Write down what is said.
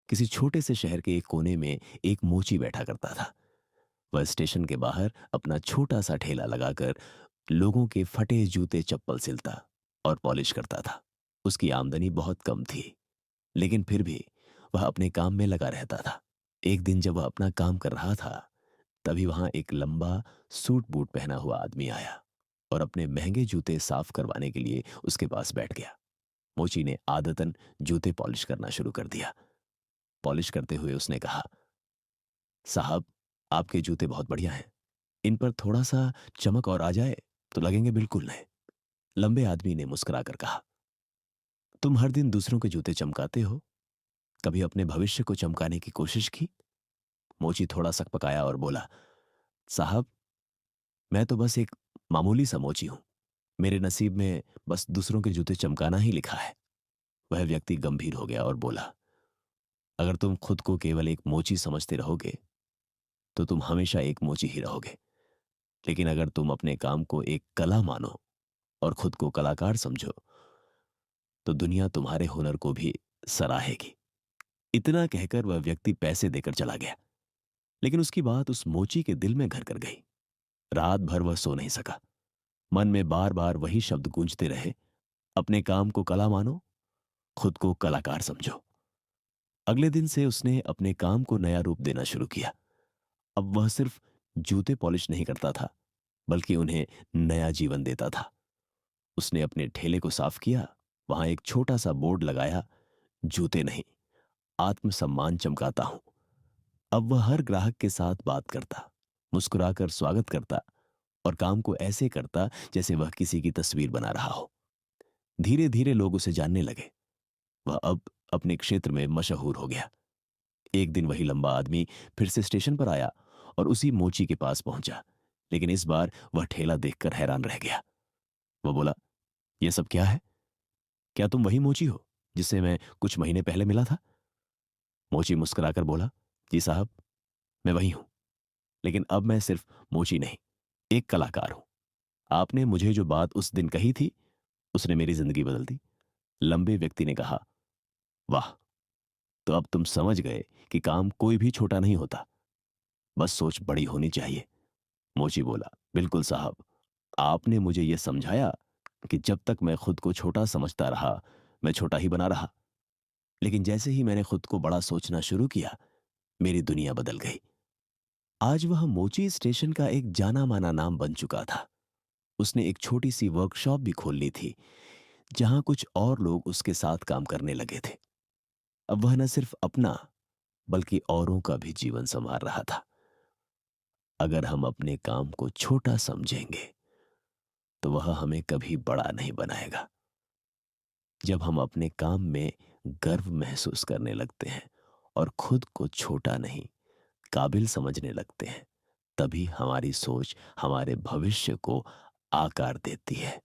किसी छोटे से शहर के एक कोने में एक मोची बैठा करता था। वह स्टेशन के बाहर अपना छोटा सा ठेला लगाकर लोगों के फटे जूते चप्पल सिलता और पॉलिश करता था। उसकी आमदनी बहुत कम थी, लेकिन फिर भी वह अपने काम में लगा रहता था। एक दिन जब वह अपना काम कर रहा था, तभी वहां एक लंबा सूट बूट पहना हुआ आदमी आया और अपने महंगे जूते साफ करवाने के लिए उसके पास बैठ गया। मोची ने आदतन जूते पॉलिश करना शुरू कर दिया। पॉलिश करते हुए उसने कहा, साहब, आपके जूते बहुत बढ़िया हैं। इन पर थोड़ा सा चमक और आ जाए तो लगेंगे बिल्कुल नए। लंबे आदमी ने मुस्कुराकर कहा, तुम हर दिन दूसरों के जूते चमकाते हो, कभी अपने भविष्य को चमकाने की कोशिश की? मोची थोड़ा सकपकाया और बोला, साहब, मैं तो बस एक मामूली सा मोची हूं। मेरे नसीब में बस दूसरों के जूते चमकाना ही लिखा है। वह व्यक्ति गंभीर हो गया और बोला, अगर तुम खुद को केवल एक मोची समझते रहोगे तो तुम हमेशा एक मोची ही रहोगे। लेकिन अगर तुम अपने काम को एक कला मानो और खुद को कलाकार समझो, तो दुनिया तुम्हारे हुनर को भी सराहेगी। इतना कहकर वह व्यक्ति पैसे देकर चला गया। लेकिन उसकी बात उस मोची के दिल में घर कर गई। रात भर वह सो नहीं सका। मन में बार बार वही शब्द गूंजते रहे, अपने काम को कला मानो, खुद को कलाकार समझो। अगले दिन से उसने अपने काम को नया रूप देना शुरू किया। अब वह सिर्फ जूते पॉलिश नहीं करता था, बल्कि उन्हें नया जीवन देता था। उसने अपने ठेले को साफ किया, वहां एक छोटा सा बोर्ड लगाया, जूते नहीं, आत्मसम्मान चमकाता हूं। अब वह हर ग्राहक के साथ बात करता, मुस्कुराकर स्वागत करता और काम को ऐसे करता जैसे वह किसी की तस्वीर बना रहा हो। धीरे धीरे लोग उसे जानने लगे। वह अब अपने क्षेत्र में मशहूर हो गया। एक दिन वही लंबा आदमी फिर से स्टेशन पर आया और उसी मोची के पास पहुंचा। लेकिन इस बार वह ठेला देखकर हैरान रह गया। वह बोला, यह सब क्या है? क्या तुम वही मोची हो जिससे मैं कुछ महीने पहले मिला था? मोची मुस्कुराकर बोला, जी साहब, मैं वही हूं। लेकिन अब मैं सिर्फ मोची नहीं, एक कलाकार हूं। आपने मुझे जो बात उस दिन कही थी, उसने मेरी जिंदगी बदल दी। लंबे व्यक्ति ने कहा, वाह, तो अब तुम समझ गए कि काम कोई भी छोटा नहीं होता, बस सोच बड़ी होनी चाहिए। मोची बोला, बिल्कुल साहब, आपने मुझे यह समझाया कि जब तक मैं खुद को छोटा समझता रहा, मैं छोटा ही बना रहा। लेकिन जैसे ही मैंने खुद को बड़ा सोचना शुरू किया, मेरी दुनिया बदल गई। आज वह मोची स्टेशन का एक जाना माना नाम बन चुका था। उसने एक छोटी सी वर्कशॉप भी खोल ली थी, जहां कुछ और लोग उसके साथ काम करने लगे थे। अब वह न सिर्फ अपना, बल्कि औरों का भी जीवन संवार रहा था। अगर हम अपने काम को छोटा समझेंगे, तो वह हमें कभी बड़ा नहीं बनाएगा। जब हम अपने काम में गर्व महसूस करने लगते हैं और खुद को छोटा नहीं, काबिल समझने लगते हैं, तभी हमारी सोच हमारे भविष्य को आकार देती है।